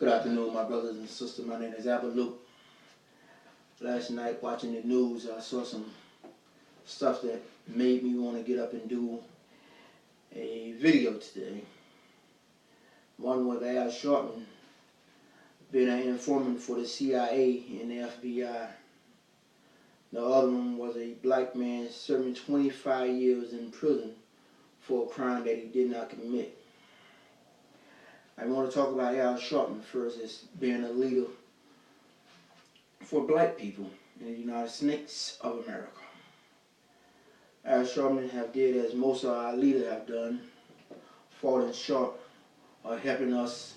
Good afternoon, my brothers and sisters. My name is Albert Luke. Last night, watching the news, I saw some stuff that made me want to get up and do a video today. One was Al Sharpton being an informant for the CIA and the FBI. The other one was a black man serving 25 years in prison for a crime that he did not commit. I want to talk about Al Sharpton first as being a leader for black people in the United States of America. Al Sharpton have did as most of our leaders have done, falling short of helping us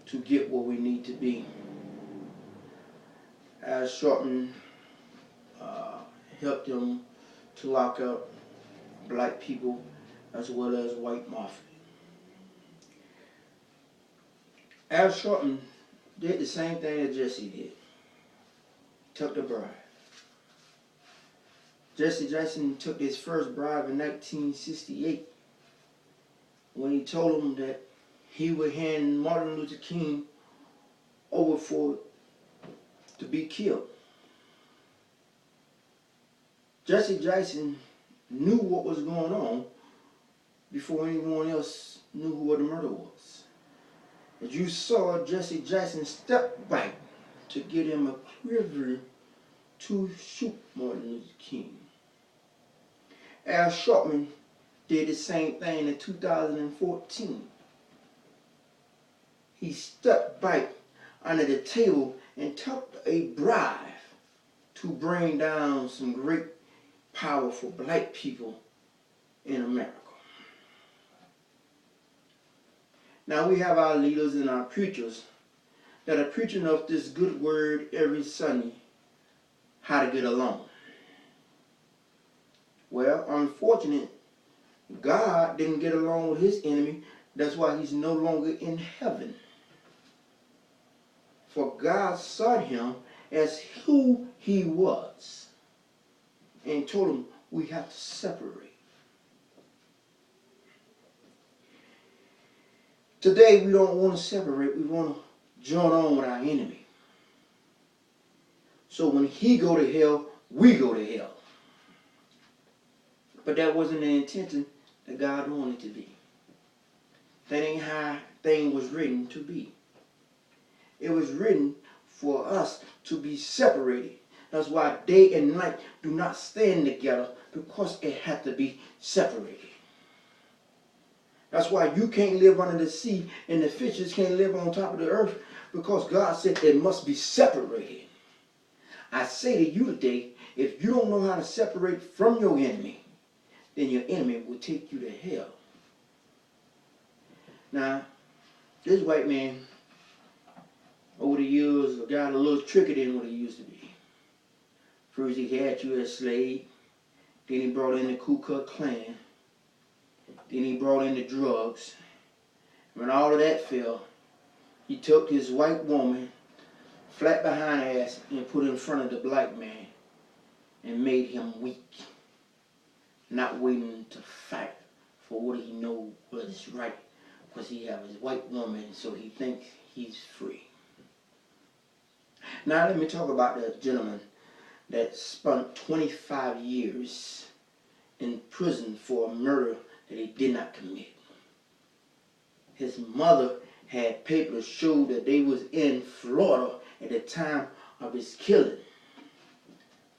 to get where we need to be. Al Sharpton helped them to lock up black people as well as white mafia. Al Sharpton did the same thing that Jesse did. Took the bribe. Jesse Jackson took his first bribe in 1968 when he told him that he would hand Martin Luther King over to be killed. Jesse Jackson knew what was going on before anyone else knew what the murder was. As you saw, Jesse Jackson step back to get him a quiver to shoot Martin Luther King. Al Sharpton did the same thing in 2014. He stepped back under the table and took a bribe to bring down some great, powerful black people in America. Now we have our leaders and our preachers that are preaching of this good word every Sunday, how to get along. Well, unfortunately, God didn't get along with his enemy. That's why he's no longer in heaven. For God saw him as who he was and told him we have to separate. Today we don't want to separate, we want to join on with our enemy. So when he go to hell, we go to hell. But that wasn't the intention that God wanted to be. That ain't how thing was written to be. It was written for us to be separated. That's why day and night do not stand together, because it had to be separated. That's why you can't live under the sea and the fishes can't live on top of the earth, because God said it must be separated. I say to you today, if you don't know how to separate from your enemy, then your enemy will take you to hell. Now, this white man, over the years, got a little trickier than what he used to be. First he had you as a slave, then he brought in the Ku Klux Klan, then he brought in the drugs. When all of that failed, he took his white woman flat behind her ass and put her in front of the black man and made him weak, not waiting to fight for what he know was right, because he have his white woman, so he thinks he's free. Now let me talk about the gentleman that spent 25 years in prison for a murder that he did not commit. His mother had papers show that they was in Florida at the time of his killing.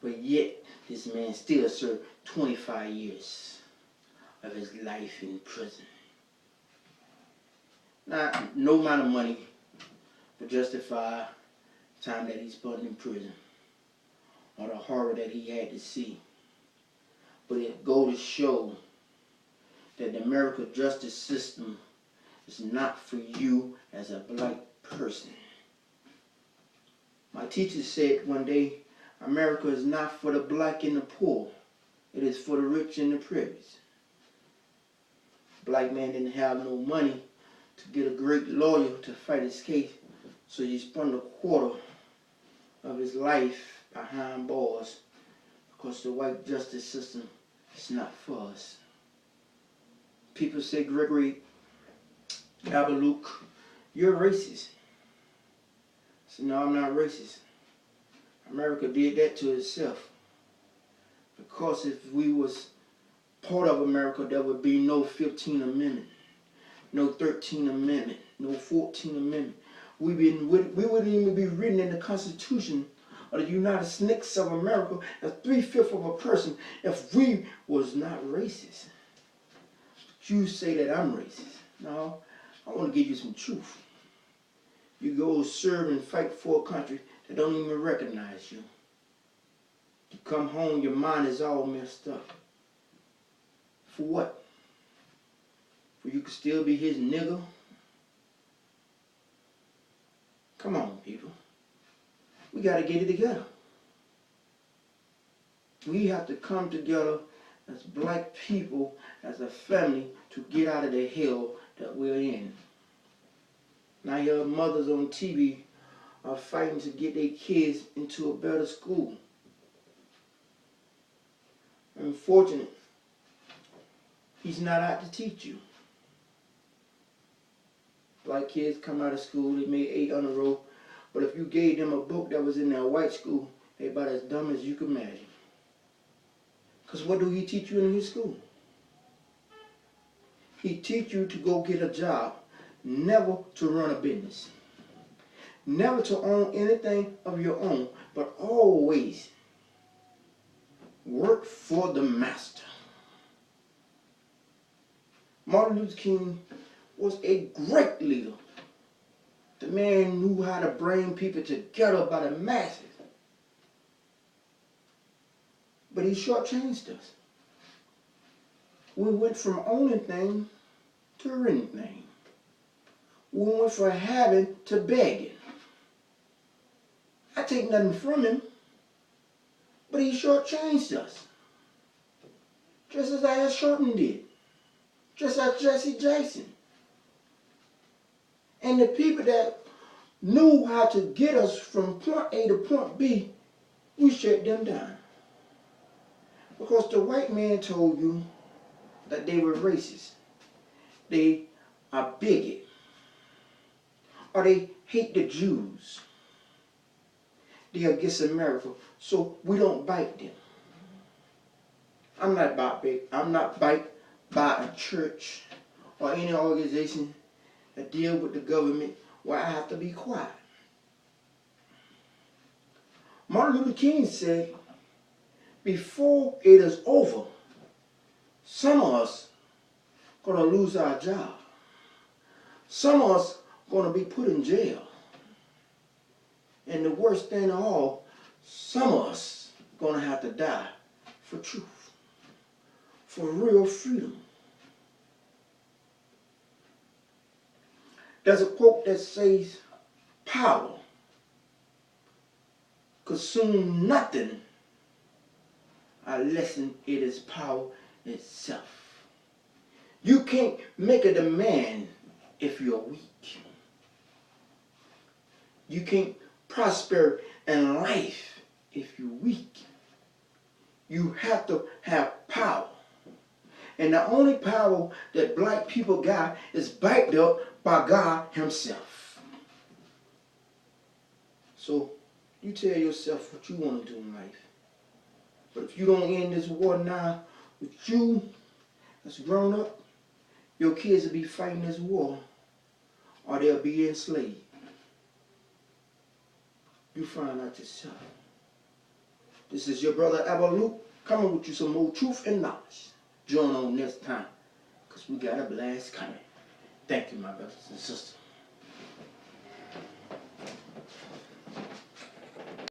But yet, this man still served 25 years of his life in prison. Now, no amount of money would justify the time that he spent in prison or the horror that he had to see. But it goes to show that the American justice system is not for you as a black person. My teacher said one day, America is not for the black and the poor. It is for the rich and the privileged. Black man didn't have no money to get a great lawyer to fight his case, so he spent a quarter of his life behind bars, because the white justice system is not for us. People say, Gregory, Albert Luke, you're racist. So no, I'm not racist. America did that to itself. Because if we was part of America, there would be no 15th Amendment, no 13th Amendment, no 14th Amendment. We wouldn't even be written in the Constitution of the United States of America as 3/5 of a person if we was not racist. You say that I'm racist. No, I want to give you some truth. You go serve and fight for a country that don't even recognize you. You come home, your mind is all messed up. For what? For you could still be his nigga? Come on, people. We got to get it together. We have to come together as black people, as a family, to get out of the hell that we're in. Now your mothers on TV are fighting to get their kids into a better school. Unfortunately, he's not out to teach you. Black kids come out of school, they made 8 on the roll, but if you gave them a book that was in their white school, they about as dumb as you can imagine. Because what do he teach you in his school? He teach you to go get a job, never to run a business, never to own anything of your own, but always work for the master. Martin Luther King was a great leader. The man knew how to bring people together by the masses. But he shortchanged us. We went from owning things to renting things. We went from having to begging. I take nothing from him, but he shortchanged us. Just as Al Sharpton did. Just as Jesse Jackson. And the people that knew how to get us from point A to point B, we shut them down. Because the white man told you that they were racist. They are bigot. Or they hate the Jews. They are against America. So we don't bite them. I'm not bite by a church or any organization that deal with the government where I have to be quiet. Martin Luther King said, before it is over, some of us going to lose our job. Some of us going to be put in jail. And the worst thing of all, some of us going to have to die for truth, for real freedom. There's a quote that says, power consume nothing unless it is power itself. You can't make a demand if you're weak. You can't prosper in life if you're weak. You have to have power. And the only power that black people got is backed up by God himself. So you tell yourself what you want to do in life. But if you don't end this war now with you that's grown up, your kids will be fighting this war or they'll be enslaved. You find out yourself. This is your brother Abba Luke coming with you some more truth and knowledge. Join on next time because we got a blast coming. Thank you, my brothers and sisters.